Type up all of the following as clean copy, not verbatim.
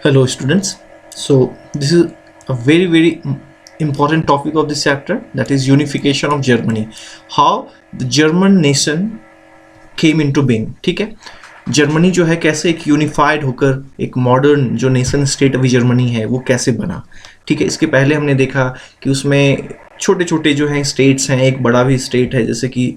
Hello students. So this is a very important topic of this chapter, that is unification of Germany. How the German nation came into being. ठीक है, Germany जो है कैसे एक unified होकर एक modern जो नेशन स्टेट अभी जर्मनी है वो कैसे बना. ठीक है, इसके पहले हमने देखा कि उसमें छोटे छोटे जो हैं स्टेट्स हैं, एक बड़ा भी स्टेट है जैसे कि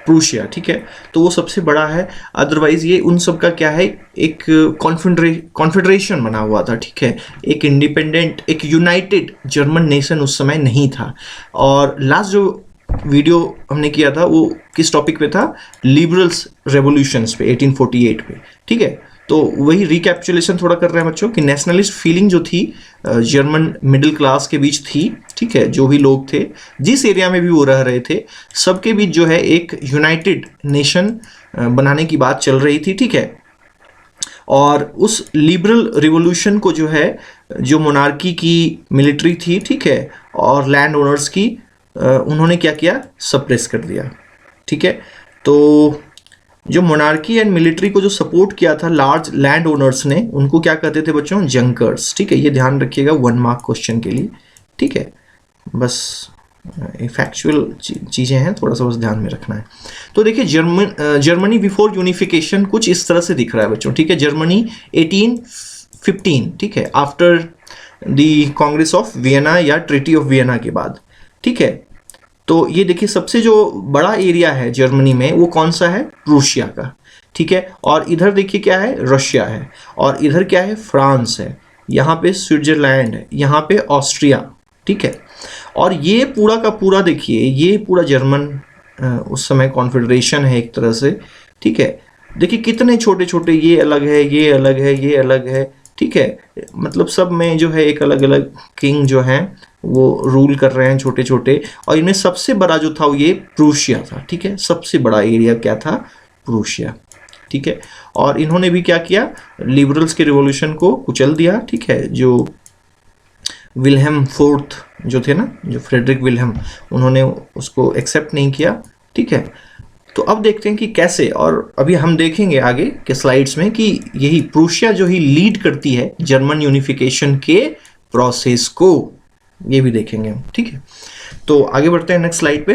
प्रूशिया. ठीक है, तो वो सबसे बड़ा है. अदरवाइज ये उन सब का क्या है, एक कॉन्फेडरेशन बना हुआ था. ठीक है, एक इंडिपेंडेंट, एक यूनाइटेड जर्मन नेशन उस समय नहीं था. और लास्ट जो वीडियो हमने किया था वो किस टॉपिक पे था, लिबरल्स रेवोल्यूशंस पे 1848 पे. ठीक है, तो वही रिकैप्चुलेशन थोड़ा कर रहे हैं बच्चों कि नेशनलिस्ट फीलिंग जो थी जर्मन मिडिल क्लास के बीच थी. ठीक है, जो भी लोग थे, जिस एरिया में भी वो रह रहे थे, सबके बीच जो है एक यूनाइटेड नेशन बनाने की बात चल रही थी. ठीक है, और उस लिबरल रिवोल्यूशन को जो है, जो मोनार्की की मिलिट्री थी, ठीक है, और लैंड ओनर्स की, उन्होंने क्या किया, सप्रेस कर दिया. ठीक है, तो जो मोनार्की एंड मिलिट्री को जो सपोर्ट किया था लार्ज लैंड ओनर्स ने, उनको क्या कहते थे बच्चों, जंकर्स. ठीक है, ये ध्यान रखिएगा 1 मार्क क्वेश्चन के लिए. ठीक है, बस फैक्चुअल चीज़ें हैं, थोड़ा सा बस ध्यान में रखना है. तो देखिए जर्मनी बिफोर यूनिफिकेशन कुछ इस तरह से दिख रहा है बच्चों. ठीक है, जर्मनी 1815, ठीक है, after the Congress of Vienna या ट्रीटी ऑफ वियना के बाद. ठीक है, तो ये देखिए सबसे जो बड़ा एरिया है जर्मनी में वो कौन सा है, प्रूशिया का. ठीक है, और इधर देखिए क्या है, रशिया है, और इधर क्या है, फ्रांस है, यहाँ पे स्विट्जरलैंड है, यहाँ पे ऑस्ट्रिया. ठीक है, और ये पूरा का पूरा देखिए, ये पूरा जर्मन उस समय कॉन्फेडरेशन है एक तरह से. ठीक है, देखिए कितने छोटे छोटे, ये अलग है, ये अलग है, ये अलग है. ठीक है, मतलब सब में जो है एक अलग अलग किंग जो हैं वो रूल कर रहे हैं छोटे छोटे. और इनमें सबसे बड़ा जो था वो ये प्रूशिया था. ठीक है, सबसे बड़ा एरिया क्या था, प्रूशिया. ठीक है, और इन्होंने भी क्या किया, लिबरल्स के रिवॉल्यूशन को कुचल दिया. ठीक है, जो विल्हेम फोर्थ जो थे ना, जो फ्रेडरिक विल्हेम, उन्होंने उसको एक्सेप्ट नहीं किया. ठीक है, तो अब देखते हैं कि कैसे, और अभी हम देखेंगे आगे के स्लाइड्स में कि यही प्रूशिया जो ही लीड करती है जर्मन यूनिफिकेशन के प्रोसेस को, ये भी देखेंगे हम. ठीक है, तो आगे बढ़ते हैं नेक्स्ट स्लाइड पे.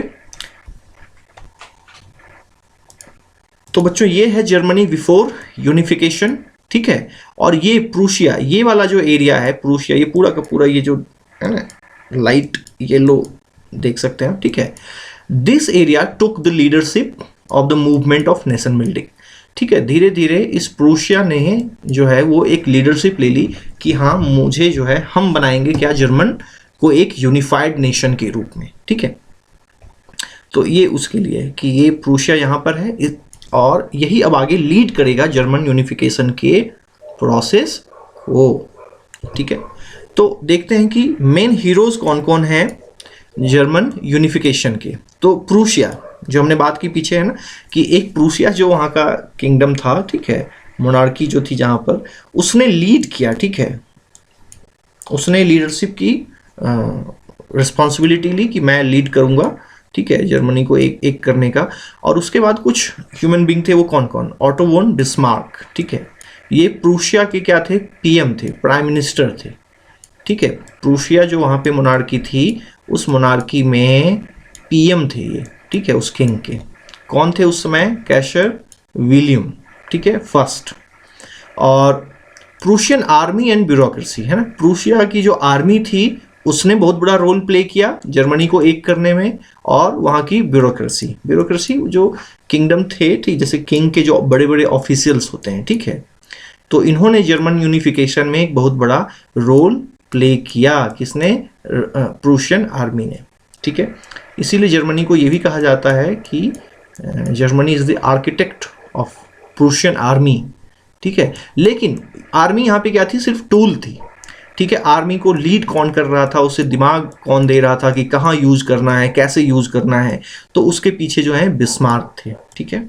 तो बच्चों ये है जर्मनी बिफोर यूनिफिकेशन. ठीक है, और ये प्रूशिया, ये वाला जो एरिया है प्रूशिया, ये पूरा का पूरा, ये जो है ना लाइट येलो देख सकते हैं. ठीक है, this area took the leadership of the movement of nation building. ठीक है, धीरे धीरे इस प्रूशिया ने जो है वो एक लीडरशिप ले ली कि हाँ मुझे जो है, हम बनाएंगे क्या, जर्मन को एक यूनिफाइड नेशन के रूप में. ठीक है, तो ये उसके लिए है कि ये प्रूशिया यहाँ पर है, और यही अब आगे लीड करेगा जर्मन यूनिफिकेशन के प्रोसेस को. ठीक है, तो देखते हैं कि मेन हीरोज कौन कौन हैं जर्मन यूनिफिकेशन के. तो प्रूशिया जो हमने बात की पीछे है ना, कि एक प्रूशिया जो वहाँ का किंगडम था, ठीक है, मोनार्की जो थी जहाँ पर, उसने लीड किया. ठीक है, उसने लीडरशिप की रिस्पॉन्सिबिलिटी ली कि मैं लीड करूँगा. ठीक है, जर्मनी को एक करने का. और उसके बाद कुछ ह्यूमन बींग थे, वो कौन कौन, ऑटो वोन बिस्मार्क. ठीक है, ये प्रूशिया के क्या थे, पीएम थे, प्राइम मिनिस्टर थे. ठीक है, प्रूशिया जो वहाँ पे मोनार्की थी, उस मोनार्की में पीएम थे ये. ठीक है, उस किंग के कौन थे उस समय, कैशर विलियम. ठीक है, फर्स्ट. और प्रूशियन आर्मी एंड ब्यूरोक्रेसी है ना, प्रूशिया की जो आर्मी थी उसने बहुत बड़ा रोल प्ले किया जर्मनी को एक करने में. और वहाँ की ब्यूरोक्रेसी जो किंगडम थे, ठीक, जैसे किंग के जो बड़े बड़े ऑफिशियल्स होते हैं. ठीक है, तो इन्होंने जर्मन यूनिफिकेशन में एक बहुत बड़ा रोल प्ले किया. किसने, प्रूशियन आर्मी ने. ठीक है, इसीलिए जर्मनी को ये भी कहा जाता है कि Germany is the architect of Prussian army. ठीक है, लेकिन आर्मी यहाँ पे क्या थी, सिर्फ टूल थी. ठीक है, आर्मी को लीड कौन कर रहा था, उसे दिमाग कौन दे रहा था कि कहाँ यूज करना है, कैसे यूज करना है, तो उसके पीछे जो है बिस्मार्क थे. ठीक है,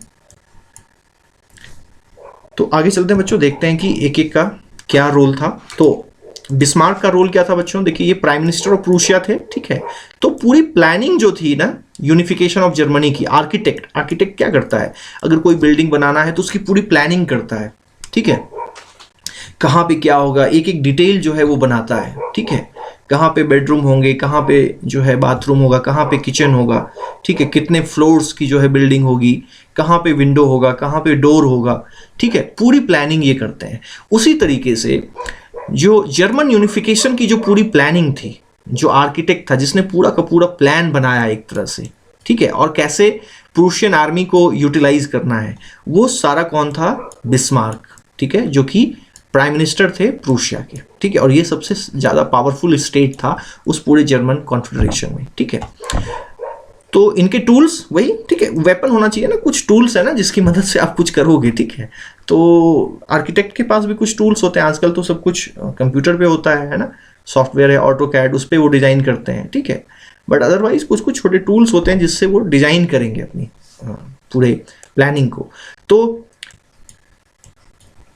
तो आगे चलते हैं बच्चों, देखते हैं कि एक एक का क्या रोल था. तो बिस्मार्क का रोल क्या था बच्चों, देखिए ये प्राइम मिनिस्टर ऑफ प्रूशिया थे. ठीक है, तो पूरी प्लानिंग जो थी ना यूनिफिकेशन ऑफ जर्मनी की, आर्किटेक्ट क्या करता है, अगर कोई बिल्डिंग बनाना है तो उसकी पूरी प्लानिंग करता है. ठीक है, कहाँ पे क्या होगा, एक एक डिटेल जो है वो बनाता है, ठीक है। कहाँ पे बेडरूम होंगे, कहाँ पे जो है बाथरूम होगा, कहाँ पे किचन होगा, ठीक है, कितने फ्लोर्स की जो है बिल्डिंग होगी, कहाँ पे विंडो होगा, कहाँ पे डोर होगा, ठीक है, पूरी प्लानिंग ये करते हैं। उसी तरीके से जो जर्मन यूनिफिकेशन की जो पूरी प्लानिंग थी, जो आर्किटेक्ट था जिसने पूरा का पूरा प्लान बनाया एक तरह से, ठीक है, और कैसे प्रूशियन आर्मी को यूटिलाइज करना है, वो सारा कौन था, बिस्मार्क, ठीक है, जो कि प्राइम मिनिस्टर थे प्रूशिया के, ठीक है, और ये सबसे ज़्यादा पावरफुल स्टेट था उस पूरे जर्मन कॉन्फेडरेशन में, ठीक है। तो इनके टूल्स वही, ठीक है, वेपन होना चाहिए ना, कुछ टूल्स है ना जिसकी मदद से आप कुछ करोगे, ठीक है। तो आर्किटेक्ट के पास भी कुछ टूल्स होते हैं, आजकल तो सब कुछ कंप्यूटर पे होता है ना, सॉफ्टवेयर है ऑटो कैड, उस पर वो डिज़ाइन करते हैं, ठीक है। बट अदरवाइज कुछ कुछ छोटे टूल्स होते हैं जिससे वो डिज़ाइन करेंगे अपनी पूरे प्लानिंग को। तो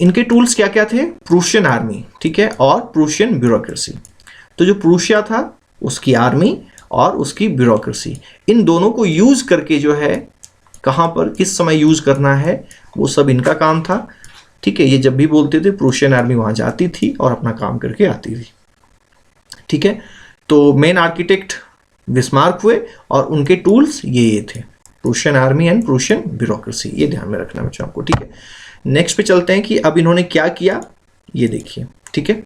इनके टूल्स क्या क्या थे, प्रूशियन आर्मी, ठीक है, और प्रूशियन ब्यूरोक्रेसी। तो जो प्रूशिया था उसकी आर्मी और उसकी ब्यूरोक्रेसी, इन दोनों को यूज करके जो है कहाँ पर किस समय यूज करना है वो सब इनका काम था, ठीक है। ये जब भी बोलते थे प्रूशियन आर्मी वहां जाती थी और अपना काम करके आती थी, ठीक है। तो मेन आर्किटेक्ट बिस्मार्क हुए और उनके टूल्स ये थे, Prussian army and Prussian bureaucracy, ये ध्यान में रखना बच्चों आपको, ठीक है। नेक्स्ट पे चलते हैं कि अब इन्होंने क्या किया, ये देखिए, ठीक है।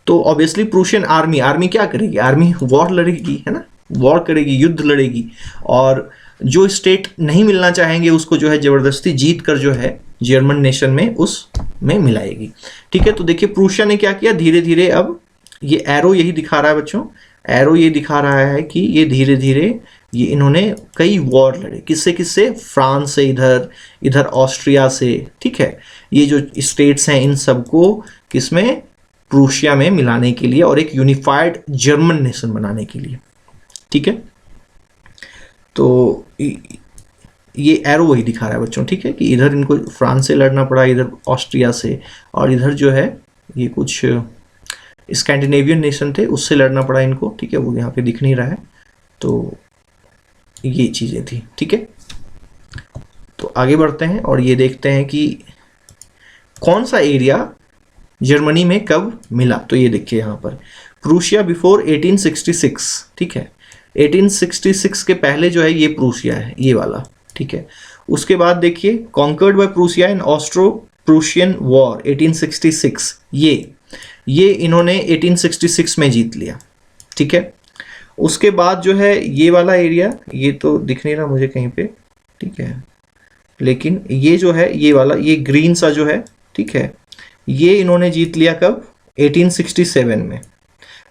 तो ऑब्वियसली प्रूशियन आर्मी क्या करेगी, आर्मी वॉर लड़ेगी, है ना, वॉर करेगी, युद्ध लड़ेगी, और जो स्टेट नहीं मिलना चाहेंगे उसको जो है जबरदस्ती जीत कर जो है जर्मन नेशन में उस में मिलाएगी, ठीक है। तो देखिए प्रूशिया ने क्या किया, धीरे धीरे, अब ये एरो यही दिखा रहा है बच्चों, एरो ये दिखा रहा है कि ये धीरे धीरे ये इन्होंने कई वॉर लड़े, किससे किससे, फ्रांस से, इधर इधर ऑस्ट्रिया से, ठीक है। ये जो स्टेट्स हैं इन सबको किसमें, प्रूशिया में मिलाने के लिए और एक यूनिफाइड जर्मन नेशन बनाने के लिए, ठीक है। तो ये एरो वही दिखा रहा है बच्चों, ठीक है, कि इधर इनको फ्रांस से लड़ना पड़ा, इधर ऑस्ट्रिया से, और इधर जो है ये कुछ स्कैंडिनेवियन नेशन थे उससे लड़ना पड़ा इनको, ठीक है, वो यहाँ पे दिख नहीं रहा है। तो ये चीज़ें थी, ठीक है। तो आगे बढ़ते हैं और ये देखते हैं कि कौन सा एरिया जर्मनी में कब मिला। तो ये देखिए यहाँ पर प्रूशिया बिफोर 1866, ठीक है, 1866 के पहले जो है ये प्रूशिया है, ये वाला, ठीक है। उसके बाद देखिए कॉन्कर्ड बाय प्रूशिया इन ऑस्ट्रो प्रूशियन वॉर 1866, ये इन्होंने 1866 में जीत लिया, ठीक है। उसके बाद जो है ये वाला एरिया, ये तो दिख नहीं रहा मुझे कहीं पे, ठीक है, लेकिन ये जो है ये वाला, ये ग्रीन सा जो है, ठीक है, ये इन्होंने जीत लिया कब, 1867 में,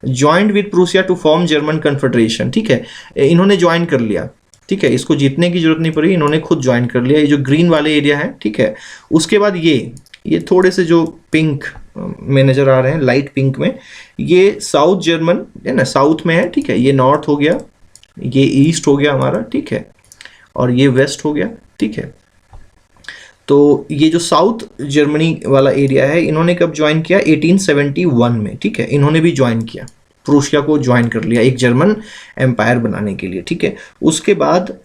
joined with Prussia to form German confederation, ठीक है, इन्होंने ज्वाइन कर लिया, ठीक है, इसको जीतने की जरूरत नहीं पड़ी, इन्होंने खुद ज्वाइन कर लिया, ये जो ग्रीन वाले एरिया है, ठीक है। उसके बाद ये थोड़े से जो पिंक में नजर आ रहे हैं, लाइट पिंक में, ये साउथ जर्मन है ना, साउथ में है, ठीक है, ये नॉर्थ हो गया, ये ईस्ट हो गया हमारा, ठीक है, और ये वेस्ट हो गया, ठीक है। तो ये जो साउथ जर्मनी वाला एरिया है इन्होंने कब ज्वाइन किया, 1871 में, ठीक है, इन्होंने भी ज्वाइन किया, प्रूशिया को ज्वाइन कर लिया एक जर्मन एम्पायर बनाने के लिए, ठीक है। उसके बाद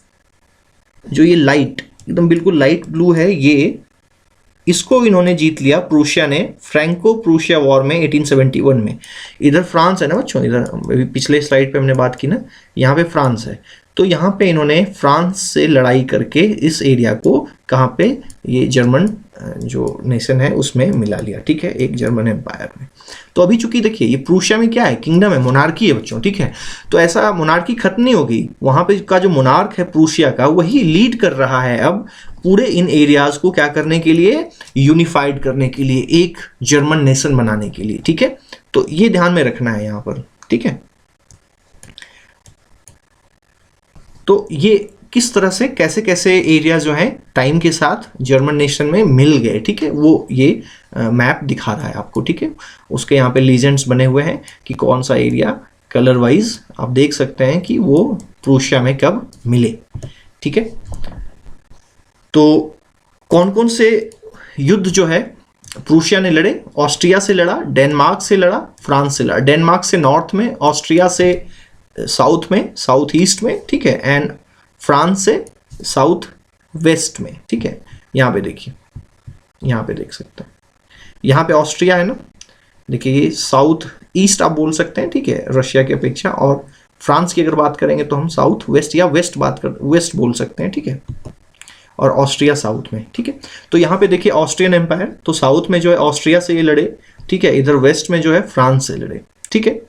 जो ये लाइट एकदम बिल्कुल लाइट ब्लू है, ये इसको इन्होंने जीत लिया प्रूशिया ने फ्रैंको प्रूशिया वॉर में 1871 में। इधर फ्रांस है ना बच्चों, इधर पिछले स्लाइड पे हमने बात की ना, यहाँ पे फ्रांस है, तो यहाँ पे इन्होंने फ्रांस से लड़ाई करके इस एरिया को कहाँ पे, ये जर्मन जो नेशन है उसमें मिला लिया, ठीक है, एक जर्मन एम्पायर में। तो अभी चूंकि देखिए ये प्रूशिया में क्या है, किंगडम है, मोनार्की है बच्चों, ठीक है। तो ऐसा मोनार्की खत्म नहीं होगी, वहाँ पे का जो मोनार्क है प्रूशिया का, वही लीड कर रहा है अब पूरे इन एरियाज को क्या करने के लिए, यूनिफाइड करने के लिए, एक जर्मन नेशन बनाने के लिए, ठीक है। तो ये ध्यान में रखना है यहाँ पर, ठीक है। तो ये किस तरह से कैसे कैसे एरिया जो है टाइम के साथ जर्मन नेशन में मिल गए, ठीक है, वो ये मैप दिखा रहा है आपको, ठीक है। उसके यहाँ पे लीजेंड्स बने हुए हैं कि कौन सा एरिया कलर वाइज आप देख सकते हैं कि वो प्रूशिया में कब मिले, ठीक है। तो कौन कौन से युद्ध जो है प्रूशिया ने लड़े, ऑस्ट्रिया से लड़ा, डेनमार्क से लड़ा, फ्रांस से लड़ा, डेनमार्क से नॉर्थ में, ऑस्ट्रिया से साउथ में, साउथ ईस्ट में, ठीक है, एंड फ्रांस से साउथ वेस्ट में, ठीक है। यहाँ पे देखिए, यहाँ पे देख सकते हैं, यहाँ पे ऑस्ट्रिया है ना, देखिए ये साउथ ईस्ट आप बोल सकते हैं, ठीक है, रशिया की अपेक्षा। और फ्रांस की अगर बात करेंगे तो हम साउथ वेस्ट या वेस्ट बोल सकते हैं, ठीक है। और ऑस्ट्रिया साउथ में, ठीक है। तो यहाँ पे देखिए ऑस्ट्रियन एम्पायर, तो साउथ में जो है ऑस्ट्रिया से ये लड़े, ठीक है, इधर वेस्ट में जो है फ्रांस से लड़े, ठीक है।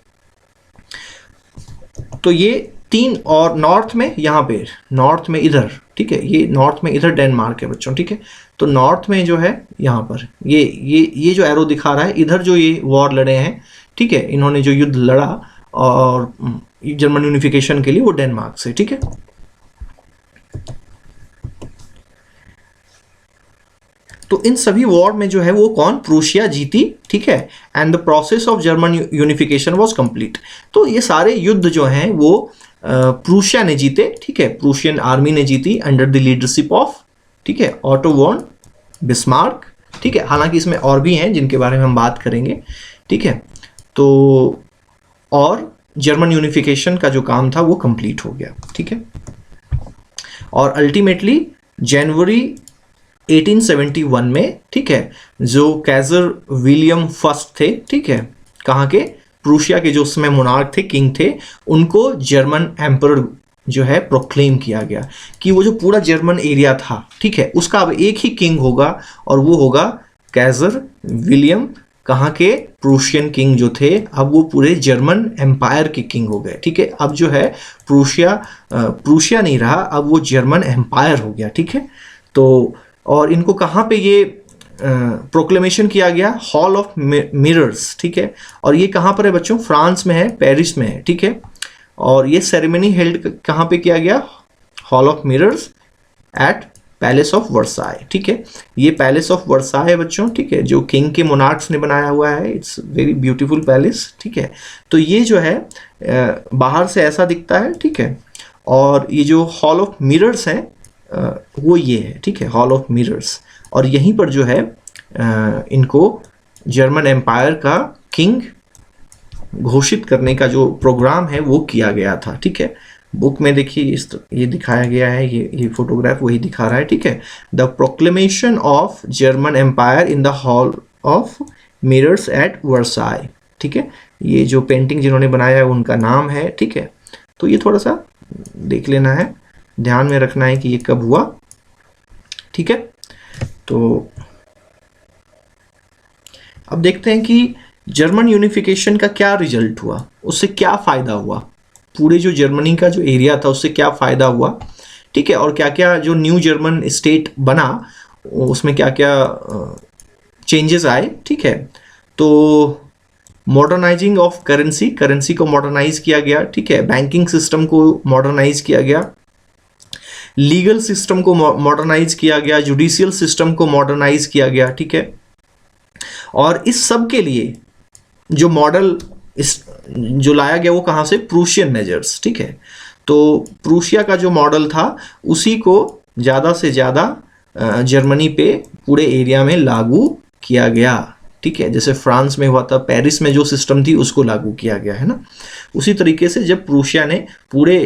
तो ये तीन, और नॉर्थ में यहाँ पे, नॉर्थ में इधर, ठीक है, ये नॉर्थ में इधर डेनमार्क है बच्चों, ठीक है। तो नॉर्थ में जो है यहाँ पर ये जो एरो दिखा रहा है, इधर जो ये वॉर लड़े हैं, ठीक है, इन्होंने जो युद्ध लड़ा और जर्मन यूनिफिकेशन के लिए, वो डेनमार्क से, ठीक है। तो इन सभी वॉर में जो है वो कौन, प्रूशिया जीती, ठीक है। And the process of German unification was complete. तो ये सारे युद्ध जो हैं वो प्रूशिया ने जीते, ठीक है, प्रूशियन आर्मी ने जीती अंडर द लीडरशिप ऑफ, ठीक है, ऑटो वॉन बिस्मार्क, ठीक है। हालांकि इसमें और भी हैं जिनके बारे में हम बात करेंगे, ठीक है। तो और जर्मन यूनिफिकेशन का जो काम था वो कंप्लीट हो गया, ठीक है। और अल्टीमेटली जनवरी 1871 में, ठीक है, जो कैजर विलियम फर्स्ट थे, ठीक है, कहाँ के, प्रूशिया के जो उसमें मोनार्क थे, किंग थे, उनको जर्मन एम्परर जो है प्रोक्लेम किया गया कि वो जो पूरा जर्मन एरिया था, ठीक है, उसका अब एक ही किंग होगा और वो होगा कैजर विलियम, कहाँ के, प्रूशियन किंग जो थे, अब वो पूरे जर्मन एम्पायर के किंग हो गए, ठीक है। अब जो है प्रूशिया नहीं रहा, अब वो जर्मन एम्पायर हो गया, ठीक है। तो और इनको कहाँ पे ये प्रोक्लेमेशन किया गया, हॉल ऑफ मिरर्स, ठीक है। और ये कहाँ पर है बच्चों, फ्रांस में है, पेरिस में है, ठीक है। और ये सेरेमनी हेल्ड कहाँ पे किया गया, hall of mirrors at palace of Versailles, ठीक है। ये पैलेस ऑफ वर्साई है बच्चों, ठीक है, जो किंग के मोनार्क्स ने बनाया हुआ है। इट्स वेरी ब्यूटीफुल पैलेस, ठीक है। तो ये जो है बाहर से ऐसा दिखता है, ठीक है। और ये जो हॉल ऑफ मिरर्स है वो ये है, ठीक है, हॉल ऑफ मिरर्स। और यहीं पर जो है इनको जर्मन एम्पायर का किंग घोषित करने का जो प्रोग्राम है वो किया गया था, ठीक है। बुक में देखिए ये दिखाया गया है, ये फोटोग्राफ वही दिखा रहा है, ठीक है। The proclamation of German empire in the hall of mirrors at Versailles, ठीक है। ये जो पेंटिंग जिन्होंने बनाया है उनका नाम है, ठीक है। तो ये थोड़ा सा देख लेना है, ध्यान में रखना है कि ये कब हुआ, ठीक है। तो अब देखते हैं कि जर्मन यूनिफिकेशन का क्या रिजल्ट हुआ, उससे क्या फ़ायदा हुआ, पूरे जो जर्मनी का जो एरिया था उससे क्या फ़ायदा हुआ, ठीक है। और क्या क्या जो न्यू जर्मन स्टेट बना उसमें क्या क्या चेंजेस आए, ठीक है। तो मॉडर्नाइजिंग ऑफ करेंसी को मॉडर्नाइज किया गया, ठीक है। बैंकिंग सिस्टम को मॉडर्नाइज किया गया, लीगल सिस्टम को मॉडर्नाइज किया गया, जुडिशियल सिस्टम को मॉडर्नाइज किया गया, ठीक है। और इस सब के लिए जो मॉडल जो लाया गया वो कहाँ से, प्रूशियन मेजर्स, ठीक है। तो प्रूशिया का जो मॉडल था उसी को ज़्यादा से ज़्यादा जर्मनी पे पूरे एरिया में लागू किया गया, ठीक है। जैसे फ्रांस में हुआ था, पेरिस में जो सिस्टम थी उसको लागू किया गया, है ना। उसी तरीके से जब प्रूशिया ने पूरे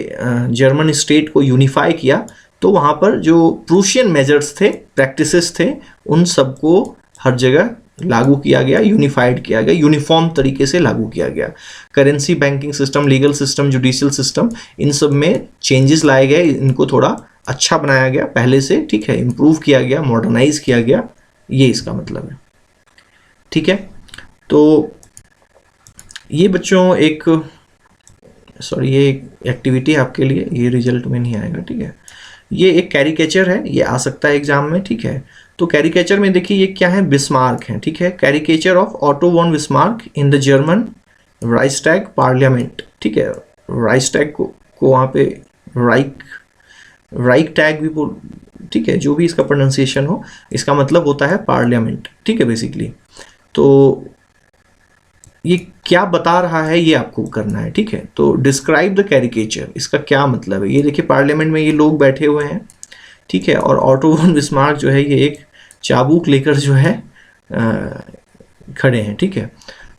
जर्मन स्टेट को यूनिफाई किया तो वहाँ पर जो प्रूशियन मेजर्स थे, प्रैक्टिसेस थे, उन सबको हर जगह लागू किया गया, यूनिफाइड किया गया, यूनिफॉर्म तरीके से लागू किया गया। Currency, banking system, legal system, judicial system, इन सब में चेंजेस लाए गए, इनको थोड़ा अच्छा बनाया गया पहले से, ठीक है, इम्प्रूव किया गया, मॉडर्नाइज किया गया, ये इसका मतलब है, ठीक है। तो ये बच्चों एक ये एक एक्टिविटी है आपके लिए, ये रिजल्ट में नहीं आएगा, ठीक है। ये एक कैरिकेचर है, ये आ सकता है एग्जाम में, ठीक है। तो कैरिकेचर में देखिए ये क्या है, बिस्मार्क है, ठीक है। Caricature of Otto von Bismarck in the German Reichstag parliament, ठीक है। राइक्सटैग को वहाँ पे राइक टैग भी बोल, ठीक है, जो भी इसका प्रोनाउंसिएशन हो, इसका मतलब होता है पार्लियामेंट, ठीक है, बेसिकली। तो ये क्या बता रहा है ये आपको करना है, ठीक है। तो डिस्क्राइब द कैरिकेचर, इसका क्या मतलब है। ये देखिए पार्लियामेंट में ये लोग बैठे हुए हैं, ठीक है, और ऑटो वॉन बिस्मार्क जो है ये एक चाबुक लेकर जो है खड़े हैं, ठीक है।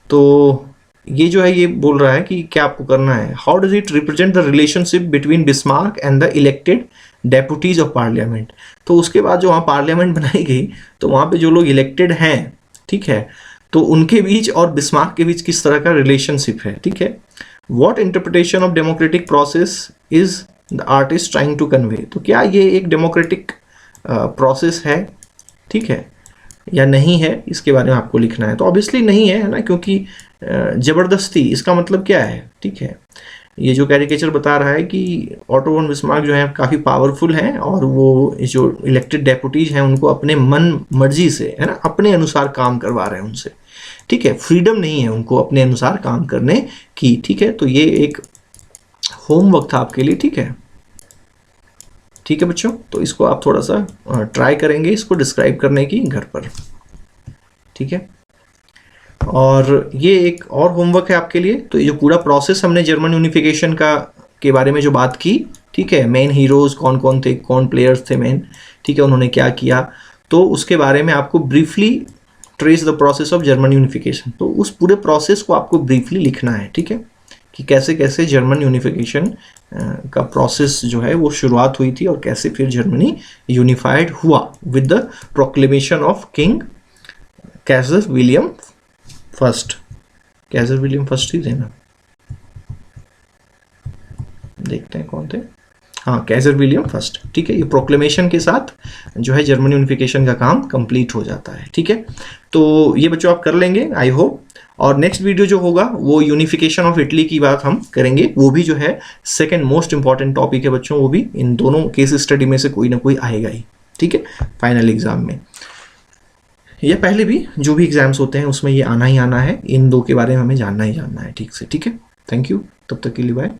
तो ये जो है ये बोल रहा है कि क्या आपको करना है, how does it represent the relationship between Bismarck and the elected deputies of parliament. तो उसके बाद जो वहाँ पार्लियामेंट बनाई गई तो वहाँ पे जो लोग इलेक्टेड हैं, ठीक है, तो उनके बीच और बिस्मार्क के बीच किस तरह का रिलेशनशिप है, ठीक है। What interpretation of democratic process is the artist trying to convey, तो क्या ये एक डेमोक्रेटिक प्रोसेस है, ठीक है, या नहीं है, इसके बारे में आपको लिखना है। तो ऑब्वियसली नहीं है ना, क्योंकि ज़बरदस्ती इसका मतलब क्या है, ठीक है। ये जो कैरिकेचर बता रहा है कि ऑटो वन बिस्मार्क जो है काफ़ी पावरफुल हैं और वो जो इलेक्टेड डेपुटीज हैं उनको अपने मन मर्जी से, है ना, अपने अनुसार काम करवा रहे हैं उनसे, ठीक है। फ्रीडम नहीं है उनको अपने अनुसार काम करने की, ठीक है। तो ये एक होमवर्क था आपके लिए, ठीक है, ठीक है बच्चों। तो इसको आप थोड़ा सा ट्राई करेंगे इसको डिस्क्राइब करने की घर पर, ठीक है। और ये एक और होमवर्क है आपके लिए। तो ये जो पूरा प्रोसेस हमने जर्मन यूनिफिकेशन का के बारे में जो बात की, ठीक है, मेन हीरोज़ कौन कौन थे, कौन प्लेयर्स थे मेन, ठीक है, उन्होंने क्या किया, तो उसके बारे में आपको briefly trace the process of German unification. तो उस पूरे प्रोसेस को आपको ब्रीफली लिखना है, ठीक है, कि कैसे कैसे जर्मन यूनिफिकेशन का प्रोसेस जो है वो शुरुआत हुई थी और कैसे फिर जर्मनी यूनिफाइड हुआ with the proclamation of king Kaiser William first. Kaiser William first ही थे ना, देखते हैं कौन थे, हाँ, कैसर विलियम फर्स्ट, ठीक है। ये प्रोक्लेमेशन के साथ जो है जर्मन यूनिफिकेशन का काम कंप्लीट हो जाता है, ठीक है। तो ये बच्चों आप कर लेंगे आई होप। और नेक्स्ट वीडियो जो होगा वो यूनिफिकेशन ऑफ इटली की बात हम करेंगे, वो भी जो है सेकंड मोस्ट इंपॉर्टेंट टॉपिक है बच्चों, वो भी इन दोनों केस स्टडी में से कोई ना कोई आएगा ही, ठीक है, फाइनल एग्जाम में या पहले भी जो भी एग्जाम्स होते हैं उसमें ये आना ही आना है। इन दो के बारे में हमें जानना ही जानना है ठीक से, ठीक है। थैंक यू, तब तक के लिए बाय।